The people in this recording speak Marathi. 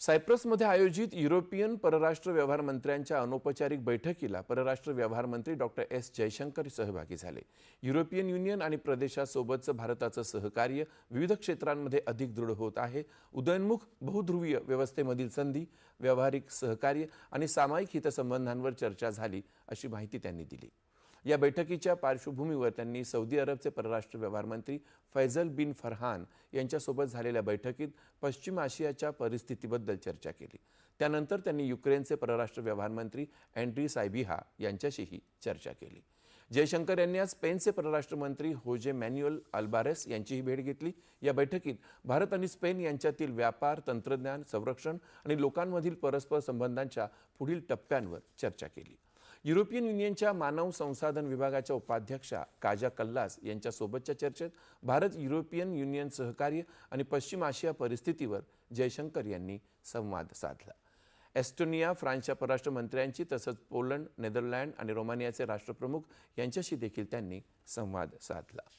सायप्रसमध्ये आयोजित युरोपियन परराष्ट्र व्यवहार मंत्र्यांच्या अनौपचारिक बैठकीला परराष्ट्र व्यवहार मंत्री डॉक्टर एस जयशंकर सहभागी झाले। युरोपियन युनियन आणि प्रदेशासोबतचं भारताचं सहकार्य विविध क्षेत्रांमध्ये अधिक दृढ होत आहे। उदयोन्मुख बहुध्रुवीय व्यवस्थेमधील संधी, व्यावहारिक सहकार्य आणि सामायिक हितसंबंधांवर चर्चा झाली, अशी माहिती त्यांनी दिली। या बैठकीच्या पार्श्वभूमीवर त्यांनी सौदी अरबचे परराष्ट्र व्यवहार मंत्री फैसल बिन फरहान यांच्यासोबत झालेल्या बैठकीत पश्चिम आशियाच्या परिस्थितीबद्दल चर्चा केली। त्यानंतर त्यांनी युक्रेनचे परराष्ट्र व्यवहार मंत्री अँड्री सायबिहा यांच्याशीही चर्चा केली। जयशंकर यांनी आज स्पेनचे परराष्ट्र मंत्री होजे मॅन्युअल अल्बारेस यांचीही भेट घेतली। या बैठकीत भारत आणि स्पेन यांच्यातील व्यापार, तंत्रज्ञान, संरक्षण आणि लोकांमधील परस्पर संबंधांच्या पुढील टप्प्यांवर चर्चा केली। युरोपियन युनियनच्या मानव संसाधन विभागाच्या उपाध्यक्षा काजा कल्लास यांच्यासोबतच्या चर्चेत भारत युरोपियन युनियन सहकार्य आणि पश्चिम आशिया परिस्थितीवर जयशंकर यांनी संवाद साधला। एस्टोनिया, फ्रान्सच्या परराष्ट्र मंत्र्यांची तसंच पोलंड, नेदरलँड आणि रोमानियाचे राष्ट्रप्रमुख यांच्याशी देखील त्यांनी संवाद साधला।